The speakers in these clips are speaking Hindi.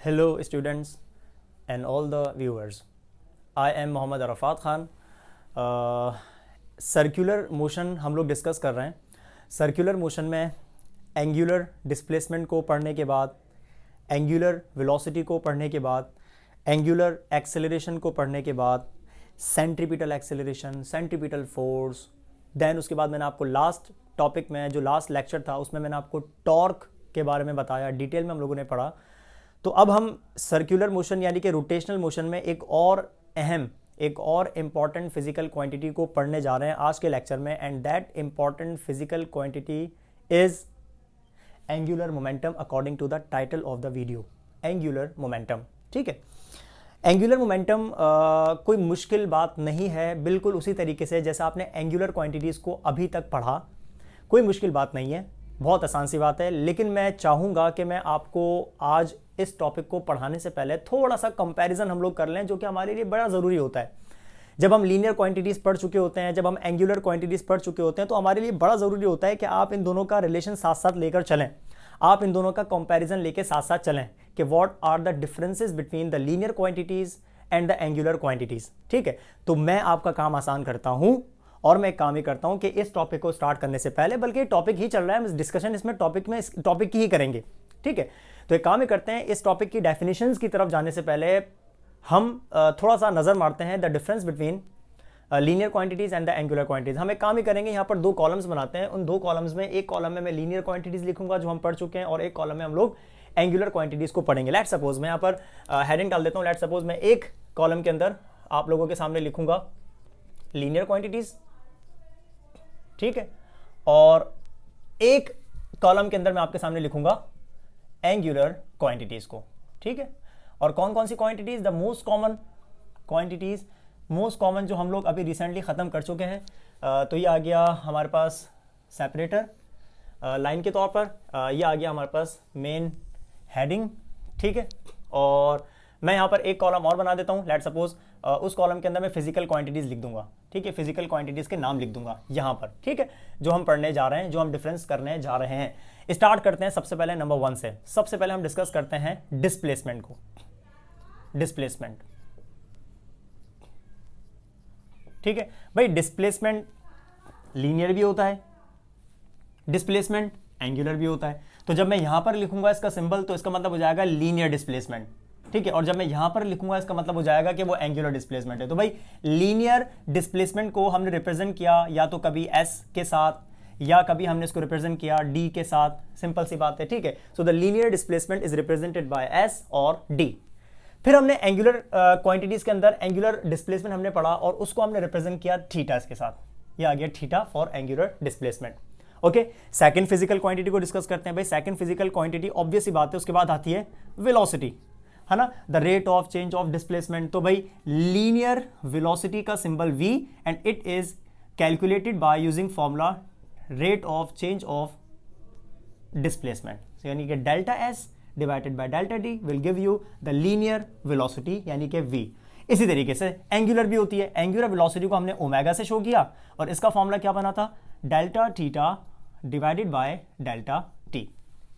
Hello students and all the viewers. I am Mohammad Arafat Khan. Circular motion हम लोग डिस्कस कर रहे हैं. सर्कुलर मोशन में एंगुलर डिस्प्लेसमेंट को पढ़ने के बाद, एंगुलर वेलोसिटी को पढ़ने के बाद, एंगुलर एक्सेलरेशन को पढ़ने के बाद, centripetal acceleration, centripetal force, then उसके बाद मैंने आपको लास्ट टॉपिक में जो लास्ट लेक्चर था उसमें मैंने आपको टॉर्क के बारे में बताया, डिटेल में हम लोगों ने पढ़ा. तो अब हम सर्कुलर मोशन यानी कि रोटेशनल मोशन में एक और इम्पॉर्टेंट फिजिकल क्वांटिटी को पढ़ने जा रहे हैं आज के लेक्चर में. And that important physical quantity is angular momentum according to the title of the video. Angular momentum. ठीक है, एंगुलर मोमेंटम कोई मुश्किल बात नहीं है. बिल्कुल उसी तरीके से जैसे आपने एंगुलर क्वांटिटीज़ को अभी तक पढ़ा, कोई मुश्किल बात नहीं है, बहुत आसान सी बात है. लेकिन मैं चाहूँगा कि मैं आपको आज इस टॉपिक को पढ़ाने से पहले थोड़ा सा कंपैरिजन हम लोग कर लें, जो कि हमारे लिए बड़ा ज़रूरी होता है. जब हम लीनियर क्वांटिटीज़ पढ़ चुके होते हैं, जब हम एंगुलर क्वांटिटीज़ पढ़ चुके होते हैं, तो हमारे लिए बड़ा ज़रूरी होता है कि आप इन दोनों का रिलेशन साथ साथ लेकर चलें, आप इन दोनों का कंपैरिजन लेके साथ साथ चलें कि what are the differences between the linear quantities and the angular quantities. ठीक है, तो मैं आपका काम आसान करता हूँ और मैं एक काम ही करता हूँ कि इस टॉपिक को स्टार्ट करने से पहले, बल्कि टॉपिक ही चल रहा है, डिस्कशन इसमें टॉपिक की ही करेंगे. ठीक है, तो एक काम ही करते हैं, इस टॉपिक की डेफिनेशंस की तरफ जाने से पहले हम थोड़ा सा नज़र मारते हैं the difference between linear quantities and the angular quantities. हम एक काम ही करेंगे, यहाँ पर दो कॉलम्स बनाते हैं. उन दो कॉलम्स में एक कॉलम में मैं लीनियर क्वांटिटीज़ लिखूंगा जो हम पढ़ चुके हैं, और एक कॉलम में हम लोग एंगुलर क्वांटिटीज़ को पढ़ेंगे. लेट सपोज मैं यहाँ पर हेडिंग डाल देता हूँ. लेट सपोज मैं एक कॉलम के अंदर आप लोगों के सामने लिखूंगा लीनियर क्वांटिटीज़. ठीक है, और एक कॉलम के अंदर मैं आपके सामने लिखूंगा एंगुलर क्वांटिटीज को. ठीक है, और कौन कौन सी quantities? The most common quantities, most common जो हम लोग अभी रिसेंटली ख़त्म कर चुके हैं. तो ये आ गया हमारे पास सेपरेटर लाइन के तौर पर, ये आ गया हमारे पास मेन हेडिंग. ठीक है, और मैं यहाँ पर एक कॉलम और बना देता हूँ. लेट सपोज उस कॉलम के अंदर मैं फिजिकल क्वांटिटीज़ लिख दूंगा. ठीक है, फिजिकल क्वांटिटीज़ के नाम लिख दूंगा यहाँ पर. ठीक है, जो हम पढ़ने जा रहे हैं, जो हम डिफरेंस करने जा रहे हैं. स्टार्ट करते हैं सबसे पहले नंबर 1 से. सबसे पहले हम डिस्कस करते हैं डिस्प्लेसमेंट को. डिस्प्लेसमेंट. ठीक है भाई, डिस्प्लेसमेंट लीनियर भी होता है, डिस्प्लेसमेंट एंगुलर भी होता है. तो जब मैं यहां पर लिखूंगा इसका सिंबल, तो इसका मतलब हो जाएगा लीनियर डिस्प्लेसमेंट. ठीक है, और जब मैं यहां पर लिखूंगा इसका मतलब हो जाएगा कि वो एंगुलर डिस्प्लेसमेंट है. तो भाई लीनियर डिस्प्लेसमेंट को हमने रिप्रेजेंट किया या तो कभी एस के साथ, या कभी हमने इसको रिप्रेजेंट किया डी के साथ. सिंपल सी बात है. ठीक है, so the linear displacement is represented by S और डी. फिर हमने एंगुलर क्वांटिटीज के अंदर एंगुलर डिस्प्लेसमेंट हमने पढ़ा, और उसको हमने रिप्रेजेंट किया थीटा के साथ. ये आ गया theta for angular displacement. Okay, second physical quantity को डिस्कस करते हैं. भाई सेकंड फिजिकल क्वांटिटी ऑब्वियस सी बात है, उसके बाद आती है वेलोसिटी, है ना, the rate of change of displacement. तो भाई लीनियर वेलोसिटी का symbol v, and it is calculated by using formula rate of change of displacement. यानी कि delta S divided by delta D will give you the linear velocity यानी कि v. इसी तरीके से एंगुलर भी होती है. एंगुलर वेलोसिटी को हमने ओमेगा से शो किया, और इसका फॉर्मूला क्या बना था? Delta theta divided by delta T.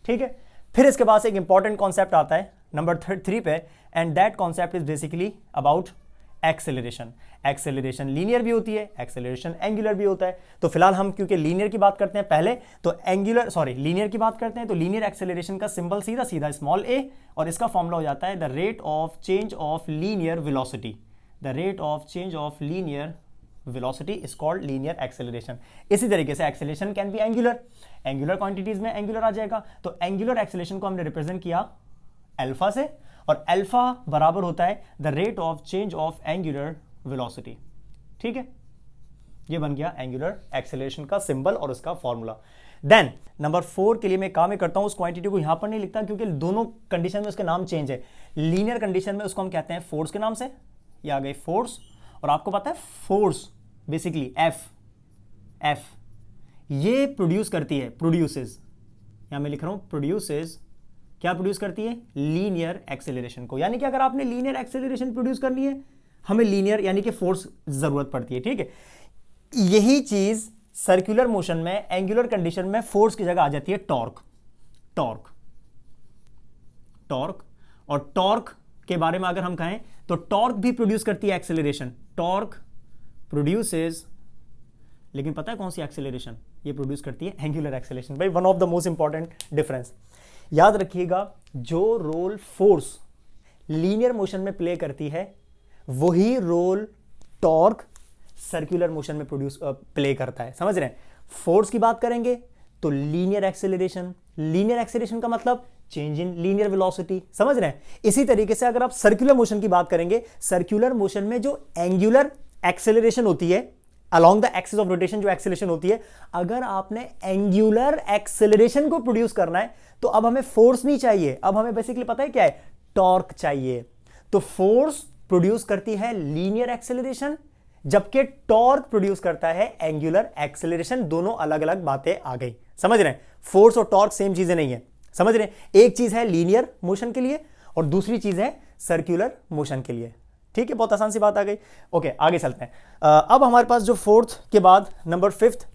ठीक है, फिर इसके बाद एक इंपॉर्टेंट कॉन्सेप्ट आता है नंबर 3 पे, and that concept is basically about acceleration. Acceleration linear भी होती है, एक्सेलरेशन एंगुलर भी होता है. तो फिलहाल हम क्योंकि लीनियर की बात करते हैं पहले, तो लीनियर की बात करते हैं, तो लीनियर एक्सेलरेशन का सिंबल सीधा सीधा स्मॉल a, और इसका फॉर्मूला हो जाता है the rate of change of linear velocity. The rate of change of linear velocity is called linear acceleration. इसी तरीके से acceleration can be angular. Angular quantities में एंगुलर आ जाएगा. तो एंगुलर एक्सेलरेशन को हमने रिप्रेजेंट किया अल्फा से, और अल्फा बराबर होता है the rate of change of angular velocity. ठीक है, ये बन गया एंगुलर एक्सेलरेशन का सिंबल और उसका फॉर्मूला. देन नंबर 4 के लिए मैं काम ही करता हूं, उस क्वांटिटी को यहां पर नहीं लिखता क्योंकि दोनों कंडीशन में उसका नाम चेंज है. लीनियर कंडीशन में उसको हम कहते हैं फोर्स के नाम से. ये आ गई फोर्स, और आपको पता है फोर्स बेसिकली एफ ये प्रोड्यूस करती है, प्रोड्यूसेस, यहां मैं लिख रहा हूं प्रोड्यूसेस. क्या प्रोड्यूस करती है? लीनियर एक्सेलरेशन को. यानी कि अगर आपने लीनियर एक्सेलरेशन प्रोड्यूस करनी है, हमें लीनियर यानी कि फोर्स जरूरत पड़ती है. ठीक है, यही चीज सर्कुलर मोशन में एंगुलर कंडीशन में फोर्स की जगह आ जाती है टॉर्क. टॉर्क और टॉर्क के बारे में अगर हम कहें तो टॉर्क भी प्रोड्यूस करती है एक्सेलरेशन, टॉर्क प्रोड्यूसेस, लेकिन पता है कौन सी एक्सेलरेशन ये प्रोड्यूस करती है? Angular acceleration. भाई one of the most important difference याद रखिएगा, जो रोल फोर्स लीनियर मोशन में प्ले करती है वही रोल टॉर्क सर्कुलर मोशन में प्ले करता है। समझ रहे हैं? फोर्स की बात करेंगे तो लीनियर एक्सेलरेशन, लीनियर एक्सेलरेशन का मतलब चेंज इन लीनियर वेलोसिटी। समझ रहे हैं? इसी तरीके से अगर आप सर्कुलर मोशन की बात करेंगे, सर्कुलर मोशन में जो एंगुलर एक्सेलरेशन होती है along the axis of rotation, जो एक्सेलरेशन होती है, अगर आपने एंगुलर एक्सेलरेशन को प्रोड्यूस करना है तो अब हमें फोर्स नहीं चाहिए, अब हमें बेसिकली पता है क्या है? टॉर्क चाहिए। तो फोर्स प्रोड्यूस करती है लीनियर एक्सेलरेशन, जबकि टॉर्क प्रोड्यूस करता है एंगुलर एक्सेलरेशन। दोनों अलग अलग बातें आ गई। समझ रहे हैं? फोर्स और टॉर्क सेम चीजें नहीं है। समझ रहे हैं? एक चीज है लीनियर मोशन के लिए और दूसरी चीज है सर्कुलर मोशन के लिए। ठीक है, बहुत आसान सी बात आ गई। ओके, आगे चलते हैं। अब हमारे पास जो फोर्थ के बाद नंबर 5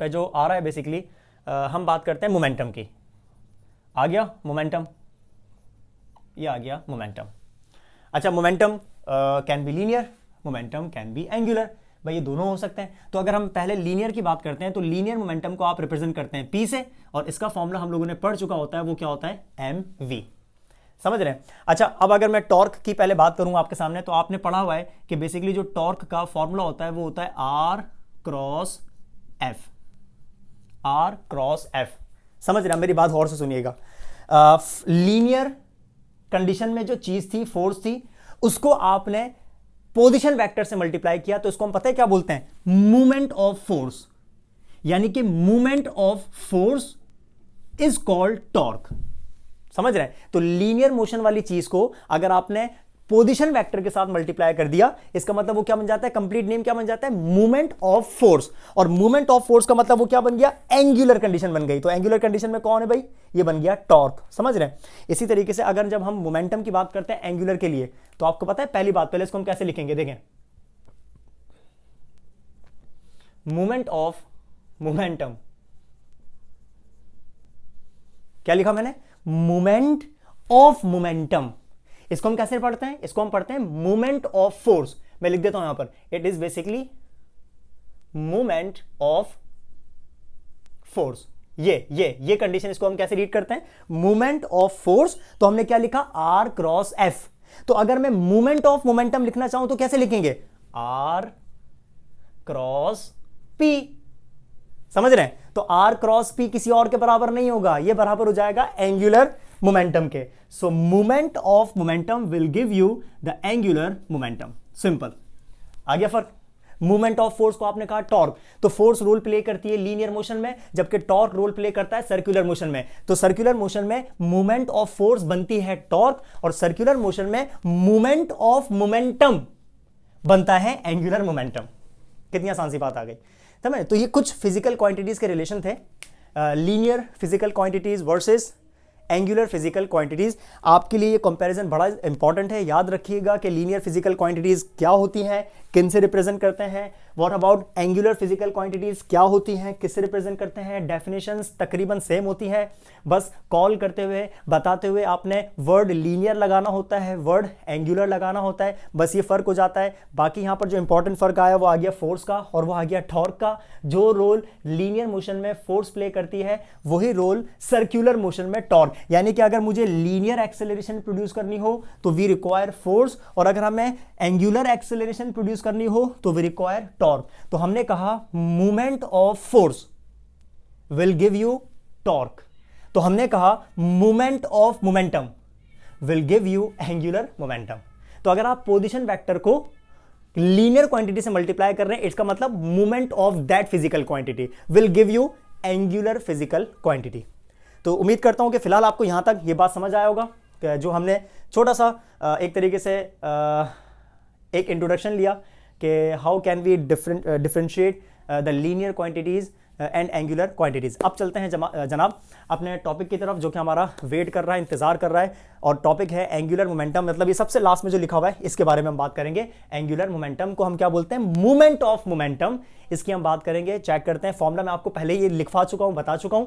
पे जो आ रहा है बेसिकली, हम बात करते हैं मोमेंटम की। आ गया मोमेंटम, ये आ गया मोमेंटम। अच्छा, momentum can be linear, momentum can be angular. भाई ये दोनों हो सकते हैं। तो अगर हम पहले लीनियर की बात करते हैं तो लीनियर मोमेंटम को आप रिप्रेजेंट करते हैं P से, और इसका फॉर्मूला हम लोगों ने पढ़ चुका होता है, वो क्या होता है? mv। समझ रहे हैं? अच्छा, अब अगर मैं टॉर्क की पहले बात करूंगा आपके सामने, तो आपने पढ़ा हुआ है कि बेसिकली जो टॉर्क का फॉर्मूला होता है वो होता है R cross F, R cross F। समझ रहे हैं? मेरी बात और से सुनिएगा। लीनियर कंडीशन में जो चीज थी, फोर्स थी, उसको आपने पोजीशन वेक्टर से मल्टीप्लाई किया, तो इसको हम पता है क्या बोलते हैं? Movement of force. यानी कि movement of force is called torque. समझ रहे हैं? तो लीनियर मोशन वाली चीज को अगर आपने पोजीशन वेक्टर के साथ मल्टीप्लाई कर दिया, इसका मतलब वो क्या बन जाता है? कंप्लीट नेम क्या बन जाता है? Movement of force. और मूवमेंट ऑफ फोर्स का मतलब वो क्या बन गया? एंगुलर कंडीशन बन गई। तो एंगुलर कंडीशन में कौन है भाई? ये बन गया टॉर्क। समझ रहे हैं? इसी तरीके से अगर जब हम मोमेंटम की बात करते हैं एंगुलर के लिए, तो आपको पता है पहली बात, पहले इसको हम कैसे लिखेंगे? देखें, मूवमेंट ऑफ मोमेंटम, क्या लिखा मैंने? Movement of momentum. इसको हम कैसे पढ़ते हैं? इसको हम पढ़ते हैं मूवमेंट ऑफ फोर्स। मैं लिख देता हूं यहां पर, it is basically movement of force. ये कंडीशन, इसको हम कैसे रीड करते हैं? Movement of force. तो हमने क्या लिखा? R cross F. तो अगर मैं मूवमेंट ऑफ मोमेंटम लिखना चाहूं तो कैसे लिखेंगे? R cross P. समझ रहे हैं? तो आर क्रॉस पी किसी और के बराबर नहीं होगा, ये बराबर हो जाएगा एंगुलर मोमेंटम के। So movement of momentum will give you the angular momentum. Simple. आ गया फर्क? मूवमेंट ऑफ फोर्स को आपने कहा टॉर्क, तो फोर्स रोल प्ले करती है लीनियर मोशन में, जबकि टॉर्क रोल प्ले करता है सर्कुलर मोशन में। तो सर्कुलर मोशन में मूवमेंट ऑफ फोर्स बनती है टॉर्क, और सर्कुलर मोशन में मूवमेंट ऑफ मोमेंटम बनता है एंगुलर मोमेंटम। कितनी आसान सी बात आ गई। समझ? तो ये कुछ फिजिकल क्वांटिटीज के रिलेशन थे, linear physical quantities versus angular physical quantities. आपके लिए ये कंपैरिजन बड़ा इंपॉर्टेंट है। याद रखिएगा कि लीनियर फिजिकल क्वांटिटीज क्या होती हैं, किन से रिप्रेजेंट करते हैं। What about angular physical quantities क्या होती हैं, किससे रिप्रेजेंट करते हैं। डेफिनेशंस तकरीबन सेम होती हैं, बस कॉल करते हुए, बताते हुए आपने वर्ड लीनियर लगाना होता है, वर्ड एंगुलर लगाना होता है, बस ये फर्क हो जाता है। बाकी यहाँ पर जो इंपॉर्टेंट फर्क आया वो आ गया फोर्स का, और वो आ गया टॉर्क का। जो रोल लीनियर मोशन में फोर्स प्ले करती है वही रोल सर्कुलर मोशन में टॉर्क। यानी कि अगर मुझे लीनियर एक्सेलरेशन प्रोड्यूस करनी हो तो वी रिक्वायर फोर्स, और अगर हमें एंगुलर एक्सेलरेशन प्रोड्यूस करनी हो तो वी रिक्वायर टॉर्क। तो हमने कहा movement of force will give you torque, तो हमने कहा movement of momentum will give you angular momentum. तो अगर आप पोजीशन वेक्टर को लीनियर क्वांटिटी से मल्टीप्लाई कर रहे हैं, इसका मतलब movement of that physical quantity will give you angular physical quantity. तो उम्मीद करता हूं कि फिलहाल आपको यहां तक ये बात समझ आया होगा कि जो हमने छोटा सा एक तरीके से एक इंट्रोडक्शन लिया कि how can we differentiate the linear quantities and angular quantities. अब चलते हैं जनाब अपने टॉपिक की तरफ, जो कि हमारा वेट कर रहा है, इंतजार कर रहा है, और टॉपिक है एंगुलर मोमेंटम। मतलब ये सबसे लास्ट में जो लिखा हुआ है इसके बारे में हम बात करेंगे। एंगुलर मोमेंटम को हम क्या बोलते हैं? Movement of momentum. इसकी हम बात करेंगे, चेक करते हैं। फॉर्मूला मैं आपको पहले ही लिखवा चुका हूं, बता चुका हूं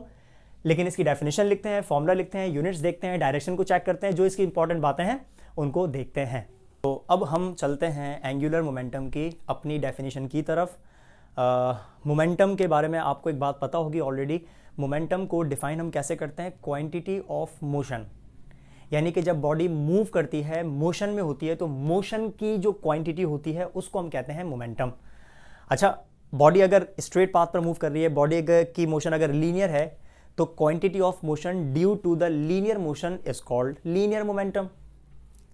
लेकिन इसकी डेफिनेशन लिखते हैं, फॉर्मूला लिखते हैं, यूनिट्स देखते हैं, डायरेक्शन को चेक करते हैं, जो इसकी इंपॉर्टेंट बातें हैं उनको देखते हैं। तो अब हम चलते हैं एंगुलर मोमेंटम की अपनी डेफिनेशन की तरफ। मोमेंटम के बारे में आपको एक बात पता होगी ऑलरेडी। मोमेंटम को डिफाइन हम कैसे करते हैं? क्वांटिटी ऑफ मोशन, यानी कि जब बॉडी मूव करती है, मोशन में होती है, तो मोशन की जो क्वांटिटी होती है उसको हम कहते हैं मोमेंटम। अच्छा, बॉडी अगर स्ट्रेट पाथ पर मूव कर रही है, बॉडी की मोशन अगर लीनियर है, तो quantity of motion due to the linear motion is called linear momentum.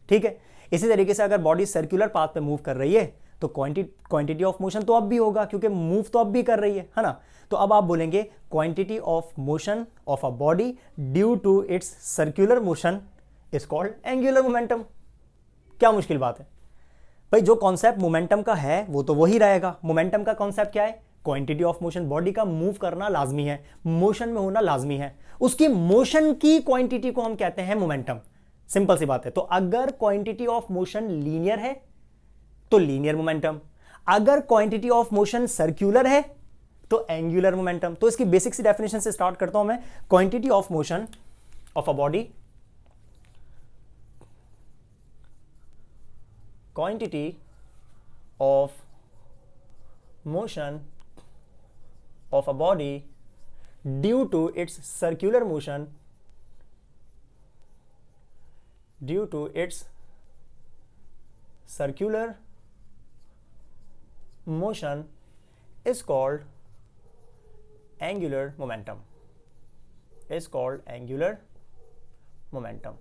ठीक है, इसी तरीके से अगर बॉडी सर्कुलर पाथ पे मूव कर रही है तो क्वांटिटी ऑफ मोशन तो अब भी होगा, क्योंकि मूव तो अब भी कर रही है ना। तो अब आप बोलेंगे quantity of motion of a body due to its circular motion is called angular momentum. क्या मुश्किल बात है भाई? जो कॉन्सेप्ट मोमेंटम का है वो तो वही रहेगा। मोमेंटम का कॉन्सेप्ट क्या है? क्वांटिटी ऑफ मोशन, बॉडी का मूव करना लाजमी है, मोशन में होना लाजमी है, उसकी मोशन की क्वांटिटी को हम कहते हैं मोमेंटम। सिंपल सी बात है। तो अगर क्वांटिटी ऑफ मोशन लीनियर है तो लीनियर मोमेंटम, अगर क्वांटिटी ऑफ मोशन सर्कुलर है तो एंगुलर मोमेंटम। तो इसकी बेसिक सी डेफिनेशन से स्टार्ट करता हूं मैं। Quantity of motion of a body, quantity of motion of a body due to its circular motion, due to its circular motion is called angular momentum, is called angular momentum।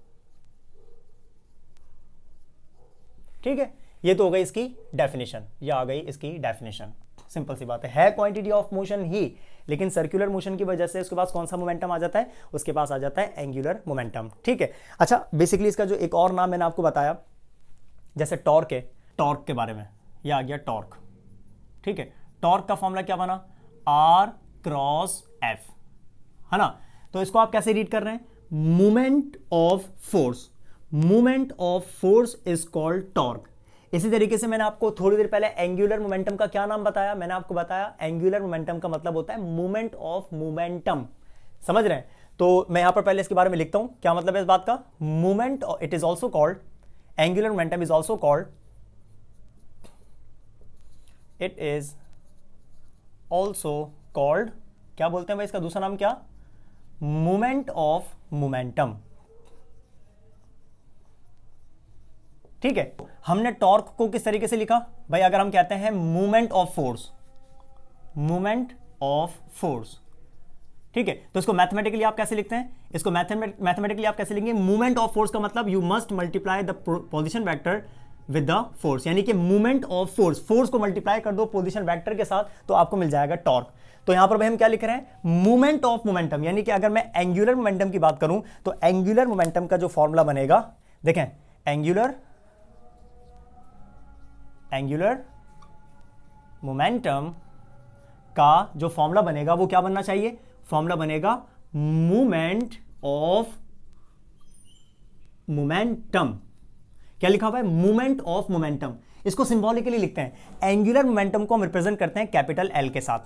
ठीक है, ये तो हो गई इसकी डेफिनेशन, या आ गई इसकी डेफिनेशन। सिंपल सी बात है क्वांटिटी ऑफ मोशन ही, लेकिन सर्कुलर मोशन की वजह से उसके पास कौन सा मोमेंटम आ जाता है? उसके पास आ जाता है एंगुलर मोमेंटम। ठीक है, अच्छा, बेसिकली इसका जो एक और नाम मैंने आपको बताया, जैसे टॉर्क है, टॉर्क के बारे में, यह आ गया टॉर्क। ठीक है, टॉर्क का फॉर्मूला क्या बना? R क्रॉस F, है ना। तो इसको आप कैसे रीड कर रहे हैं? Moment of force, moment of force is called torque. इसी तरीके से मैंने आपको थोड़ी देर पहले एंगुलर मोमेंटम का क्या नाम बताया? मैंने आपको बताया एंगुलर मोमेंटम का मतलब होता है मोमेंट ऑफ मोमेंटम। समझ रहे हैं? तो मैं यहां पर पहले इसके बारे में लिखता हूं, क्या मतलब है इस बात का? Moment, it is also called, angular momentum is also called, it is also called, क्या बोलते हैं भाई इसका दूसरा नाम? क्या? Moment of momentum. ठीक है, हमने टॉर्क को किस तरीके से लिखा भाई? अगर हम कहते हैं movement of force, movement of force, ठीक है, तो इसको मैथमेटिकली आप कैसे लिखते हैं? इसको मैथमेटिकली आप कैसे लिखेंगे? मूवमेंट ऑफ फोर्स का मतलब you must multiply the position vector with the force, यानी कि मूवमेंट ऑफ फोर्स, फोर्स को मल्टीप्लाई कर दो पोजीशन वेक्टर के साथ तो आपको मिल जाएगा टॉर्क। तो यहां पर भाई हम क्या लिख रहे हैं? मूवमेंट ऑफ मोमेंटम, यानी कि अगर मैं एंगुलर मोमेंटम की बात करूं तो एंगुलर मोमेंटम का जो फॉर्मूला बनेगा, देखें, एंगुलर मोमेंटम का जो फॉर्मूला बनेगा वो क्या बनना चाहिए? फॉर्मूला बनेगा मूवमेंट ऑफ मोमेंटम। क्या लिखा हुआ है? Movement of momentum. इसको सिंबॉलिकली लिखते हैं। एंगुलर मोमेंटम को हम रिप्रेजेंट करते हैं कैपिटल एल के साथ।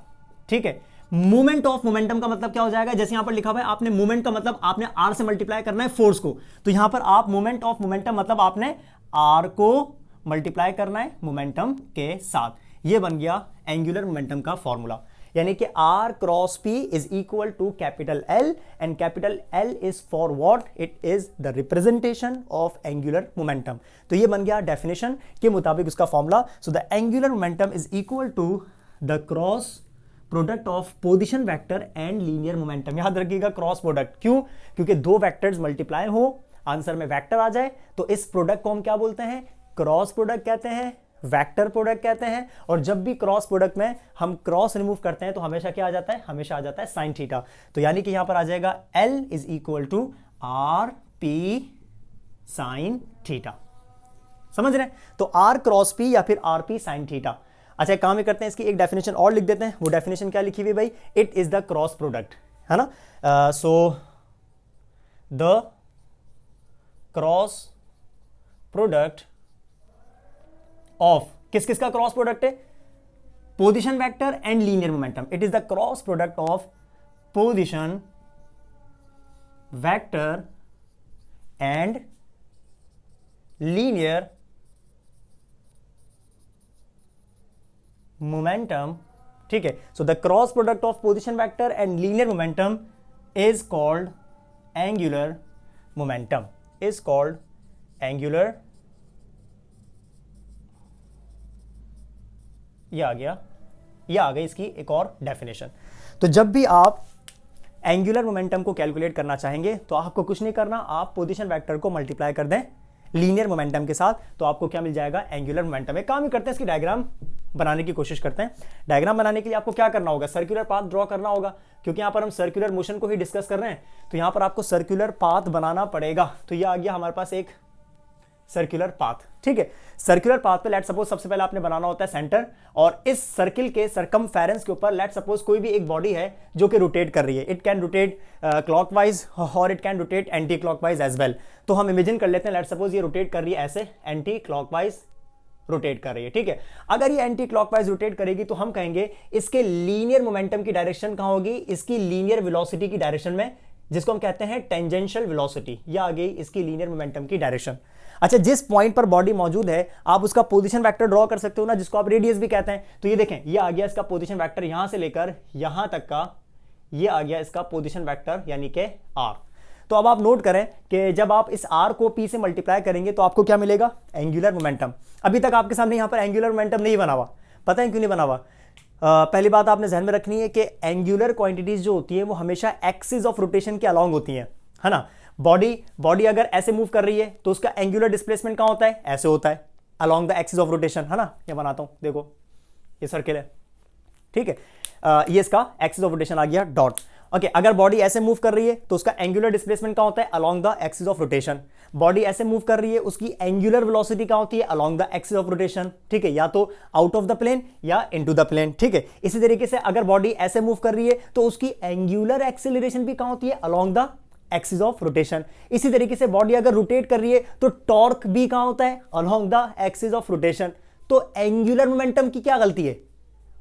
ठीक है, मूवमेंट ऑफ मोमेंटम का मतलब क्या हो जाएगा? जैसे यहां पर लिखा हुआ है, आपने मूवमेंट का मतलब आपने आर से मल्टीप्लाई करना है फोर्स को, तो यहां पर आप मूवमेंट ऑफ मोमेंटम मतलब आपने आर को मल्टीप्लाई करना है मोमेंटम के साथ। ये बन गया एंगुलर मोमेंटम का फॉर्मूला, यानी कि R cross P is equal to capital L, and capital L is for what? It is the representation of angular momentum. तो ये बन गया डेफिनेशन के मुताबिक उसका formula. So the angular momentum is equal to the cross product of position vector and linear momentum. याद रखिएगा क्रॉस प्रोडक्ट, क्यों? क्योंकि दो वेक्टर्स मल्टीप्लाई हो, आंसर में वेक्टर आ जाए, तो इस प्रोडक्ट को हम क्या बोलते हैं? क्रॉस प्रोडक्ट कहते हैं, वेक्टर प्रोडक्ट कहते हैं। और जब भी क्रॉस प्रोडक्ट में हम क्रॉस रिमूव करते हैं तो हमेशा क्या आ जाता है? हमेशा आ जाता है साइन थीटा। तो यानी कि यहां पर आ जाएगा L is equal to R P sine theta. समझ रहे हैं? तो आर क्रॉस पी या फिर आर पी साइन थीटा। अच्छा, काम ही करते हैं, इसकी एक डेफिनेशन और लिख देते हैं। वो डेफिनेशन क्या लिखी हुई भाई? It is the cross product, है ना। So the cross product of, किस किस का क्रॉस प्रोडक्ट है? Position vector and linear momentum. It is the cross product of position vector and linear momentum, ठीक है. So the cross product of position vector and linear momentum is called angular momentum, is called angular, ये आ गई इसकी एक और डेफिनेशन. तो जब भी आप एंगुलर मोमेंटम को कैलकुलेट करना चाहेंगे तो आपको कुछ नहीं करना, आप पोजीशन वेक्टर को मल्टीप्लाई कर दें लीनियर मोमेंटम के साथ, तो आपको क्या मिल जाएगा, एंगुलर मोमेंटम. एक काम ही करते हैं, इसकी डायग्राम बनाने की कोशिश करते हैं. डायग्राम बनाने के लिए आपको क्या करना होगा, सर्कुलर पाथ ड्रॉ करना होगा, क्योंकि यहां पर हम सर्कुलर मोशन को ही डिस्कस कर रहे हैं. तो यहां पर आपको सर्कुलर पाथ बनाना पड़ेगा. तो ये आ गया हमारे पास एक सर्कुलर पाथ, ठीक है. सर्कुलर पाथ पे लेट सपोज सबसे पहले आपने बनाना होता है सेंटर, और इस सर्किल के सरकमफेरेंस के ऊपर लेट सपोज कोई भी एक बॉडी है जो कि रोटेट कर रही है. इट कैन रोटेट क्लॉकवाइज और it can rotate anti clockwise as well. तो हम इमेजिन कर लेते हैं लेट सपोज ये रोटेट कर रही है ऐसे, एंटी क्लॉकवाइज रोटेट कर रही है, ठीक है. अगर ये एंटी क्लॉकवाइज रोटेट करेगी तो हम कहेंगे इसके लीनियर मोमेंटम की डायरेक्शन कहां होगी, इसकी लीनियर वेलोसिटी की डायरेक्शन में, जिसको हम कहते हैं टेंजेंशियल वेलोसिटी. ये आ गई इसकी लीनियर मोमेंटम की डायरेक्शन. अच्छा, जिस पॉइंट पर बॉडी मौजूद है आप उसका पोजीशन वेक्टर ड्रॉ कर सकते हो ना, जिसको आप रेडियस भी कहते हैं. तो ये देखें, ये आ गया इसका पोजीशन वेक्टर, यहां से लेकर यहां तक का ये आ गया इसका पोजीशन वेक्टर, यानी कि आर. तो अब आप नोट करें कि जब आप इस आर को पी से मल्टीप्लाई करेंगे तो आपको क्या मिलेगा, एंगुलर मोमेंटम. अभी तक आपके सामने यहां पर एंगुलर मोमेंटम नहीं बना हुआ. पता है क्यों नहीं बना हुआ? पहली बात आपने ध्यान में रखनी है कि एंगुलर क्वांटिटीज जो होती है वो हमेशा एक्सिस ऑफ रोटेशन के अलॉन्ग होती हैं, है ना. बॉडी अगर ऐसे मूव कर रही है तो उसका एंगुलर डिस्प्लेसमेंट कहां होता है, ऐसे होता है, along the axis of rotation, है ना. ये बनाता हूं, देखो ये सर्किल है, ठीक है. ये इसका एक्सिस ऑफ रोटेशन आ गया, डॉट. ओके, अगर बॉडी ऐसे मूव कर रही है तो उसका एंगुलर डिस्प्लेसमेंट कहां होता है, along the axis of rotation. Body ऐसे मूव कर रही है, उसकी एंगुलर वेलोसिटी कहां होती है, along the axis of rotation, ठीक है, या तो आउट ऑफ द प्लेन या इनटू द प्लेन, ठीक है. इसी तरीके से अगर बॉडी ऐसे मूव कर रही है तो उसकी एंगुलर एक्सेलरेशन भी कहां होती है, along the axis of rotation. इसी तरीके से बॉडी अगर रोटेट कर रही है तो टॉर्क भी कहां होता है, along the axis of rotation. तो एंगुलर मोमेंटम की क्या गलती है,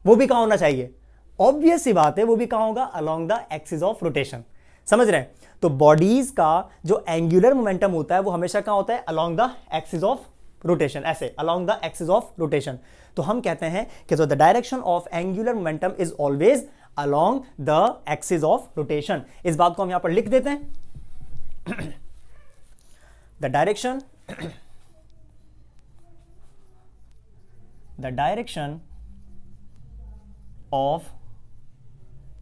वो भी कहां होना चाहिए, ऑब्वियस सी बात है, वो भी कहां होगा, along the axis of rotation. समझ रहे हैं? तो बॉडीज का जो एंगुलर मोमेंटम होता है वो हमेशा कहां होता है, along the axis of rotation, ऐसे along the axis of rotation. तो हम कहते हैं कि जो the direction of angular momentum is always along the axis of rotation. इस बात को हम यहां पर लिख देते हैं. the direction of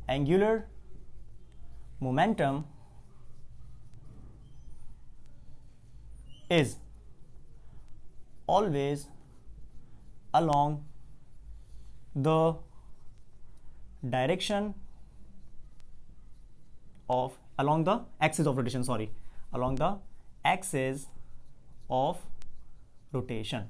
angular momentum is always along the direction of along the axis of rotation, along the axis of rotation.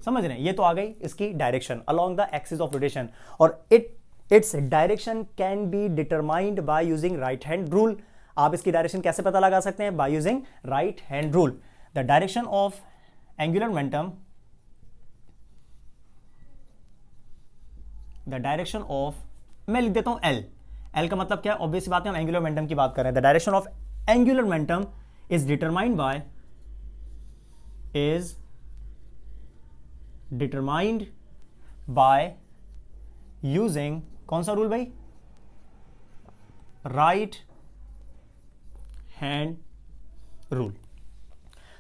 समझ रहे हैं? ये तो आ गई इसकी direction, along the axis of rotation. और its direction can be determined by using right hand rule. आप इसकी डायरेक्शन कैसे पता लगा सकते हैं, by using right hand rule. The direction of angular momentum, the direction of, मैं लिख देता हूं L. L का मतलब क्या है, ऑब्वियस बात है, हम एंगुलर मोमेंटम की बात कर रहे हैं. The direction of angular momentum is determined by using कौन सा रूल भाई, राइट हैंड रूल.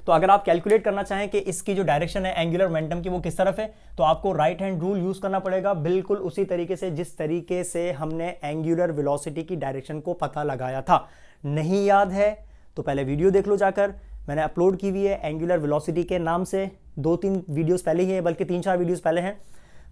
तो अगर आप कैलकुलेट करना चाहें कि इसकी जो डायरेक्शन है एंगुलर मोमेंटम की वो किस तरफ है, तो आपको राइट हैंड रूल यूज करना पड़ेगा, बिल्कुल उसी तरीके से जिस तरीके से हमने एंगुलर वेलोसिटी की डायरेक्शन को पता लगाया था. नहीं याद है तो पहले वीडियो देख लो जाकर, मैंने अपलोड की हुई है एंगुलर वेलोसिटी के नाम से, 2-3 वीडियोस पहले ही है, बल्कि 3-4 वीडियोस पहले हैं.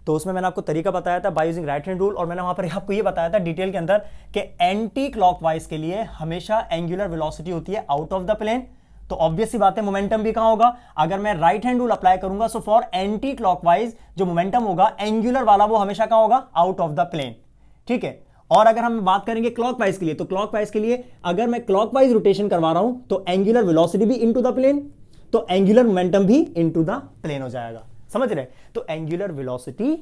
तो उसमें मैंने आपको तरीका बताया था by using right hand rule, और मैंने वहां पर आपको ये बताया था डिटेल के अंदर कि एंटी क्लॉकवाइज के लिए हमेशा एंगुलर वेलोसिटी होती है आउट ऑफ द प्लेन. तो ऑब्वियस सी बात है मोमेंटम भी कहां होगा, अगर मैं राइट हैंड रूल अप्लाई करूंगा, सो फॉर एंटी क्लॉकवाइज जो मोमेंटम होगा एंगुलर वाला वो हमेशा कहां होगा, आउट ऑफ द प्लेन, ठीक है. और अगर हम बात करेंगे क्लॉकवाइज के लिए, तो क्लॉकवाइज के लिए अगर मैं क्लॉकवाइज रोटेशन करवा रहा हूं तो एंगुलर वेलोसिटी भी इनटू द प्लेन, तो एंगुलर मोमेंटम भी इनटू द प्लेन हो जाएगा. समझ रहे? तो एंगुलर वेलोसिटी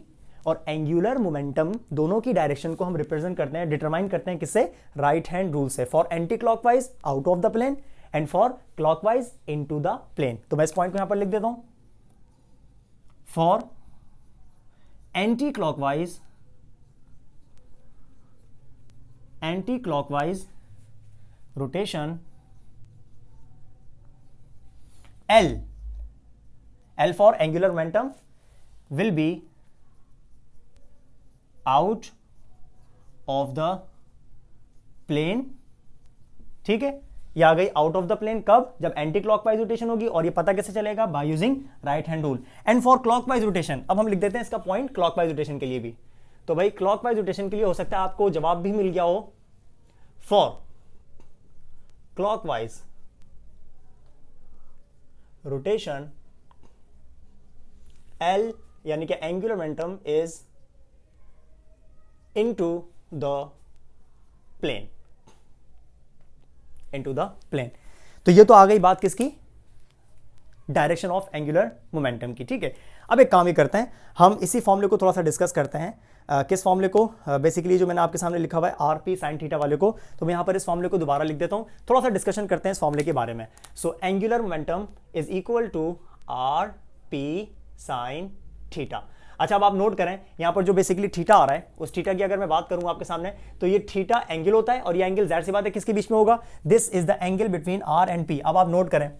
और एंगुलर मोमेंटम दोनों की डायरेक्शन को हम रिप्रेजेंट करते हैं, डिटरमाइन करते हैं किससे? राइट हैंड रूल से। For anti clockwise out of the plane and for clockwise into the plane. तो मैं इस पॉइंट को यहां पर लिख देता हूं, for anti clockwise rotation L for angular momentum will be out of the plane। ठीक है, ये आ गई आउट ऑफ द प्लेन कब? जब एंटी क्लॉकवाइज रोटेशन होगी। और ये पता कैसे चलेगा? By using right hand rule. And for clockwise rotation, अब हम लिख देते हैं इसका पॉइंट क्लॉकवाइज रोटेशन के लिए भी। तो भाई क्लॉकवाइज रोटेशन के लिए हो सकता है आपको जवाब भी मिल गया हो, फॉर क्लॉकवाइज रोटेशन L यानी कि angular momentum is into the plane, into the plane. तो ये तो आ गई बात किसकी? डायरेक्शन ऑफ एंगुलर मोमेंटम की। ठीक है, अब एक काम ही करते हैं, हम इसी फॉर्मूले को थोड़ा सा डिस्कस करते हैं। किस फॉर्मूले को? बेसिकली जो मैंने आपके सामने लिखा हुआ है आरपी साइन थीटा वाले को, तो मैं यहां पर इस फॉर्मूले को दोबारा लिख देता हूं, थोड़ा सा डिस्कशन करते हैं इस फॉर्मूले के बारे में। So angular momentum is equal to R P sine theta. अच्छा, अब आप नोट करें यहां पर जो बेसिकली थीटा आ रहा है, उस थीटा की अगर मैं बात करूं आपके सामने, तो ये थीटा एंगल होता है और ये एंगल जाहिर सी बात है किसके बीच में होगा? This is the angle between R and P. अब आप नोट करें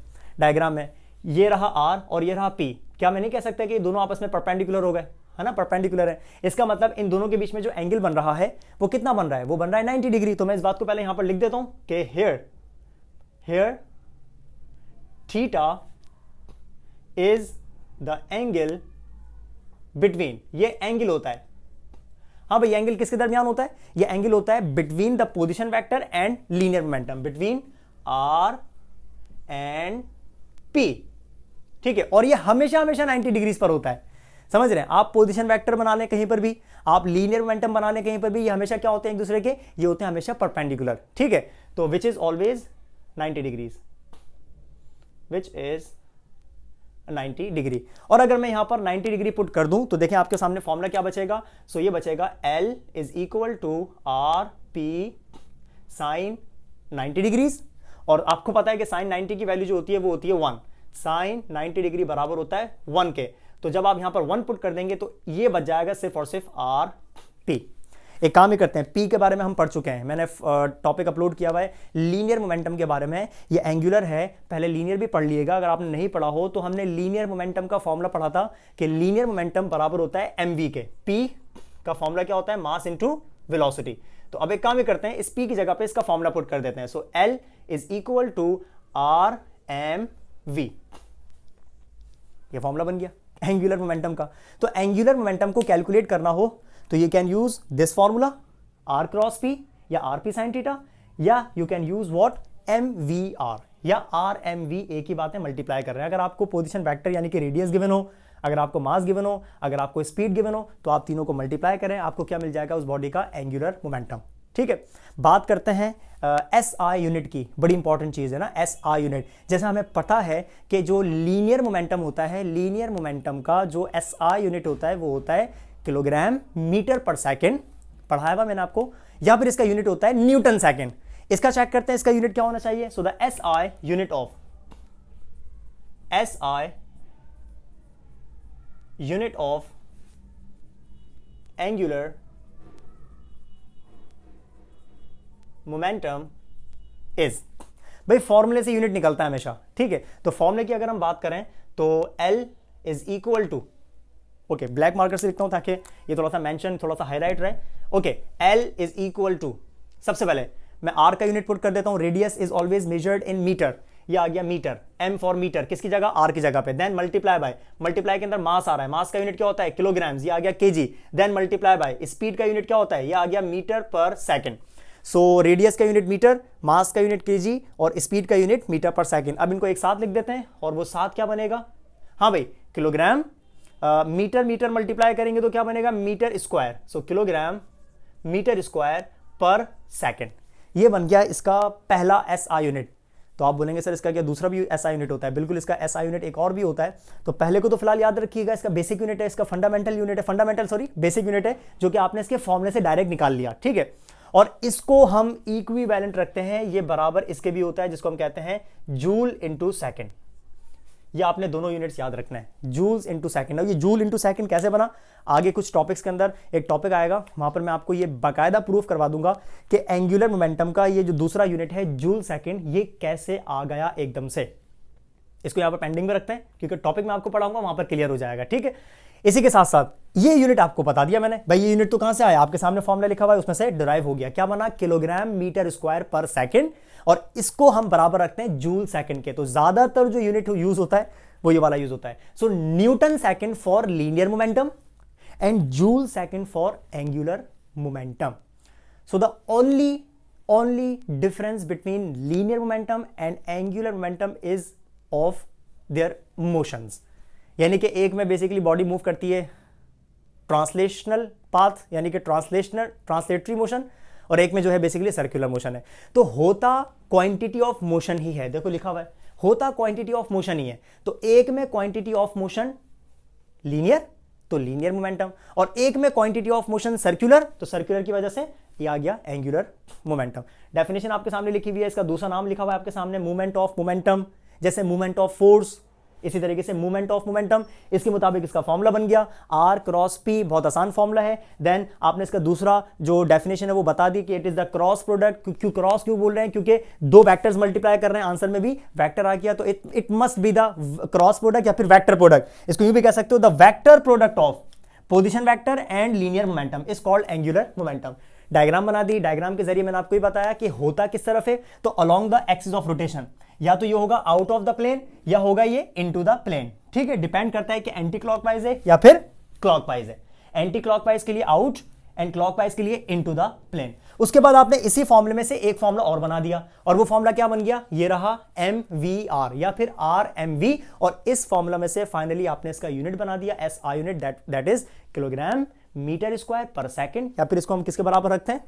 डायग्राम में, ये रहा आर और ये रहा पी। क्या मैं नहीं कह सकता कि दोनों आपस में परपेंडिकुलर हो गए? है ना, परपेंडिकुलर है। इसका मतलब इन दोनों के बीच में जो एंगल बन रहा है वो कितना बन रहा है? वो बन रहा है 90 डिग्री। तो मैं इस बात को पहले यहां पर लिख देता हूं कि here theta is the angle between, ये एंगल होता है। हाँ भाई, एंगल किसके दरमियान होता है? ये एंगल होता है between the position vector and linear momentum, between R and P. ठीक है, और ये हमेशा हमेशा 90 डिग्रीज पर होता है। समझ रहे हैं? आप पोजीशन वेक्टर बना लें कहीं पर भी, आप लीनियर मोमेंटम बना लें कहीं पर भी, ये हमेशा क्या होते हैं एक दूसरे के? ये होते हैं हमेशा परपेंडिकुलर। ठीक है, तो which is always 90 degrees, which is 90 degree. और अगर मैं यहां पर 90 डिग्री पुट कर दूं तो देखें आपके सामने फॉर्मूला क्या बचेगा? सो ये बचेगा L is equal to R P sine 90 degrees. और आपको पता है कि साइन 90 की वैल्यू जो होती है वो होती है 1। साइन 90 डिग्री बराबर होता है 1 के। तो जब आप यहां पर 1 पुट कर देंगे तो ये बच जाएगा सिर्फ और सिर्फ आर पी। एक काम ही करते हैं, पी के बारे में हम पढ़ चुके हैं, मैंने टॉपिक अपलोड किया हुआ है लीनियर मोमेंटम के बारे में। ये एंगुलर है, पहले लीनियर भी पढ़ लिएगा अगर आपने नहीं पढ़ा हो। तो हमने लीनियर मोमेंटम का फॉर्मूला पढ़ा था कि लीनियर मोमेंटम बराबर होता है mv के। पी का फॉर्मूला क्या होता है? Mass into velocity. तो अब एक काम ही करते हैं, इस पी की जगह पे इसका फॉर्मूला पुट कर देते हैं। So L is equal to R M V, ये फॉर्मूला बन गया एंगुलर मोमेंटम का। तो एंगुलर मोमेंटम को कैलकुलेट करना हो तो you can use this formula R cross P या आर पी साइन थीटा, या you can use what? M V R या आर एम वी। एक ही बात है, मल्टीप्लाई कर रहे हैं। अगर आपको पोजीशन वेक्टर यानी कि रेडियस गिवन हो, अगर आपको मास गिवन हो, अगर आपको स्पीड गिवन हो, तो आप तीनों को मल्टीप्लाई करें, आपको क्या मिल जाएगा? उस बॉडी का एंगुलर मोमेंटम। ठीक है, बात करते हैं एस आई यूनिट की। बड़ी इंपॉर्टेंट चीज है ना एस आई यूनिट। जैसा हमें पता है कि जो लीनियर मोमेंटम होता है, लीनियर मोमेंटम का जो एस आई यूनिट होता है वो होता है किलोग्राम मीटर पर सेकेंड। पढ़ाया हुआ मैंने आपको। या फिर इसका यूनिट होता है न्यूटन सेकेंड। इसका चेक करते हैं, इसका यूनिट क्या होना चाहिए? So the S I unit of angular momentum is, भाई फॉर्मूले से यूनिट निकलता है हमेशा। ठीक है, तो फॉर्मूले की अगर हम बात करें तो L is equal to, okay black marker से लिखता हूं ताकि ये थोड़ा सा मेंशन, थोड़ा सा हाईलाइट रहे। Okay, L is equal to, सबसे पहले मैं R का यूनिट पुट कर देता हूं। Radius is always measured in metre, ये आ गया मीटर। M फॉर मीटर, किसकी जगह? R की जगह पे। देन मल्टीप्लाई बाय, मल्टीप्लाई के अंदर मास आ रहा है, मास का यूनिट क्या होता है? किलोग्राम्स, ये आ गया KG. Then multiply by, speed का यूनिट क्या होता है? ये आ गया मीटर पर सेकंड। सो रेडियस का यूनिट मीटर, मास का यूनिट केजी और स्पीड का यूनिट मीटर पर सेकंड। अब इनको एक साथ लिख देते हैं और वो साथ क्या बनेगा? हाँ भाई, किलोग्राम मीटर मीटर मल्टीप्लाई करेंगे तो क्या बनेगा? Metre square. So kilogram metre square पर सेकंड। ये बन गया इसका पहला एस आई यूनिट। तो आप बोलेंगे सर इसका क्या दूसरा भी एसआई यूनिट होता है? बिल्कुल, इसका एसआई यूनिट एक और भी होता है। तो पहले को तो फिलहाल याद रखिएगा, इसका बेसिक यूनिट है, इसका बेसिक यूनिट है, जो कि आपने इसके फॉर्मूले से डायरेक्ट निकाल लिया, ठीक है। और इसको हम इक्विवेलेंट रखते हैं, ये बराबर इसके भी होता है, जिसको हम कहते हैं जूल इंटू सेकेंड। ये आपने दोनों यूनिट्स याद रखना है, जूल्स इंटू सेकेंड। अब ये जूल इंटू सेकेंड कैसे बना, आगे कुछ टॉपिक्स के अंदर एक टॉपिक आएगा, वहां पर मैं आपको ये बाकायदा प्रूफ करवा दूंगा कि एंगुलर मोमेंटम का ये जो दूसरा यूनिट है जूल सेकेंड, ये कैसे आ गया एकदम से। इसको यहां पर पेंडिंग में रखते हैं, क्योंकि टॉपिक मैं आपको पढ़ाऊंगा वहां पर क्लियर हो जाएगा, ठीक है। इसी के साथ साथ ये यूनिट आपको बता दिया मैंने, भाई ये यूनिट तो कहां से आया, आपके सामने फॉर्मूला लिखा हुआ है, उसमें से डिराइव हो गया, क्या बना, किलोग्राम मीटर स्क्वायर पर सेकंड, और इसको हम बराबर रखते हैं जूल सेकंड के। तो ज्यादातर जो यूनिट यूज होता है वो ये वाला यूज होता है। So newton second for linear momentum and joule second for angular momentum. So the only difference between linear momentum and angular momentum is of their motions. यानी कि एक में बेसिकली बॉडी मूव करती है ट्रांसलेशनल पाथ, यानी कि ट्रांसलेटरी मोशन, और एक में जो है बेसिकली सर्कुलर मोशन है। तो होता क्वांटिटी ऑफ मोशन ही है, देखो लिखा हुआ है, होता क्वांटिटी ऑफ मोशन ही है। तो एक में क्वांटिटी ऑफ मोशन लीनियर, तो लीनियर मोमेंटम, और एक में क्वांटिटी ऑफ मोशन सर्कुलर, तो सर्कुलर की वजह से ये आ गया एंगुलर मोमेंटम। डेफिनेशन आपके सामने लिखी हुई है, इसका दूसरा नाम लिखा हुआ है आपके सामने, मूवमेंट ऑफ मोमेंटम। जैसे मूवमेंट ऑफ फोर्स, इसी तरीके से मूवमेंट ऑफ मोमेंटम, इसके मुताबिक इसका फॉर्मूला बन गया आर क्रॉस पी, बहुत आसान फॉर्मूला है। देन आपने इसका दूसरा जो डेफिनेशन है वो बता दी कि it is the cross product. क्यों बोल रहे हैं, क्योंकि दो वेक्टर्स मल्टीप्लाई कर रहे हैं, आंसर में भी वेक्टर आ गया, तो it must be the cross product या फिर वेक्टर प्रोडक्ट। इसको यूं भी कह सकते हो, the vector product of position vector and linear momentum is called angular momentum. Diagram बना दी, डायग्राम के जरिए मैंने आपको ही बताया कि होता किस तरफ है, तो along the axis of rotation, या तो ये होगा आउट ऑफ द प्लेन या होगा ये इनटू द प्लेन, ठीक है। डिपेंड करता है कि एंटी क्लॉकवाइज है या फिर क्लॉकवाइज है। एंटी क्लॉकवाइज के लिए आउट एंड क्लॉकवाइज के लिए इनटू द प्लेन। उसके बाद आपने इसी फॉर्मूले में से एक फॉर्मूला और बना दिया, और वो फॉर्मूला क्या बन गया, ये रहा MVR या फिर RMV, और इस फॉर्मूला में से फाइनली आपने इसका यूनिट बना दिया SI unit, that is kilogram metre square पर सेकंड, या फिर इसको हम किसके बराबर रखते हैं,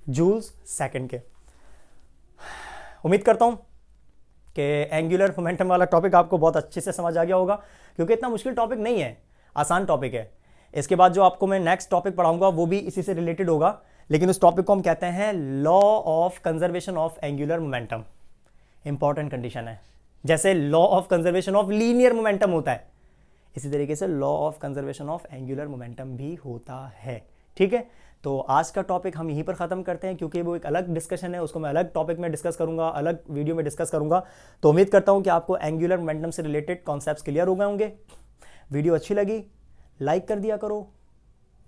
जूल्स सेकंड के। उम्मीद करता हूं कि एंगुलर मोमेंटम वाला टॉपिक आपको बहुत अच्छे से समझ आ गया होगा, क्योंकि इतना मुश्किल टॉपिक नहीं है, आसान टॉपिक है। इसके बाद जो आपको मैं नेक्स्ट टॉपिक पढ़ाऊंगा वो भी इसी से रिलेटेड होगा, लेकिन उस टॉपिक को हम कहते हैं law of conservation of angular momentum. Important condition है, जैसे law of conservation of linear momentum होता है, इसी तरीके से law of conservation of angular momentum भी होता है, ठीक है। तो आज का टॉपिक हम यहीं पर ख़त्म करते हैं, क्योंकि वो एक अलग डिस्कशन है, उसको मैं अलग टॉपिक में डिस्कस करूंगा, अलग वीडियो में डिस्कस करूंगा। तो उम्मीद करता हूं कि आपको एंगुलर मोमेंटम से रिलेटेड कॉन्सेप्ट्स क्लियर हो गए होंगे। वीडियो अच्छी लगी लाइक कर दिया करो,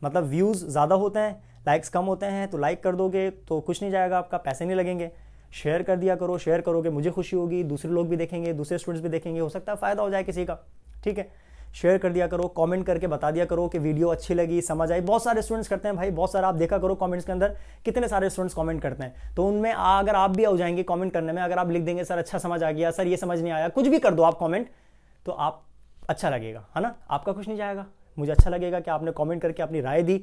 मतलब व्यूज़ ज़्यादा होते हैं, लाइक्स कम होते हैं, तो लाइक कर दोगे तो कुछ नहीं जाएगा आपका, पैसे नहीं लगेंगे। शेयर कर दिया करो, शेयर करोगे मुझे खुशी होगी, दूसरे लोग भी देखेंगे, दूसरे स्टूडेंट्स भी देखेंगे, हो सकता है फ़ायदा हो जाए किसी का, ठीक है। शेयर कर दिया करो, कमेंट करके बता दिया करो कि वीडियो अच्छी लगी, समझ आई। बहुत सारे स्टूडेंट्स करते हैं भाई, बहुत सारा आप देखा करो कमेंट्स के अंदर, कितने सारे स्टूडेंट्स कमेंट करते हैं। तो उनमें अगर आप भी हो जाएंगे कमेंट करने में, अगर आप लिख देंगे सर अच्छा समझ आ गया, सर ये समझ नहीं आया, कुछ भी कर दो आप कमेंट, तो आप अच्छा लगेगा, है ना, आपका कुछ नहीं जाएगा, मुझे अच्छा लगेगा कि आपने कमेंट करके अपनी राय दी।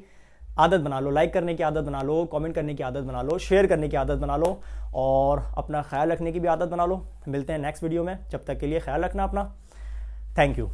आदत बना लो, लाइक करने की आदत बना लो, कमेंट करने की आदत बना लो, शेयर करने की आदत बना लो, और अपना ख्याल रखने की भी आदत बना लो। मिलते हैं नेक्स्ट वीडियो में, जब तक के लिए ख्याल रखना अपना। Thank you.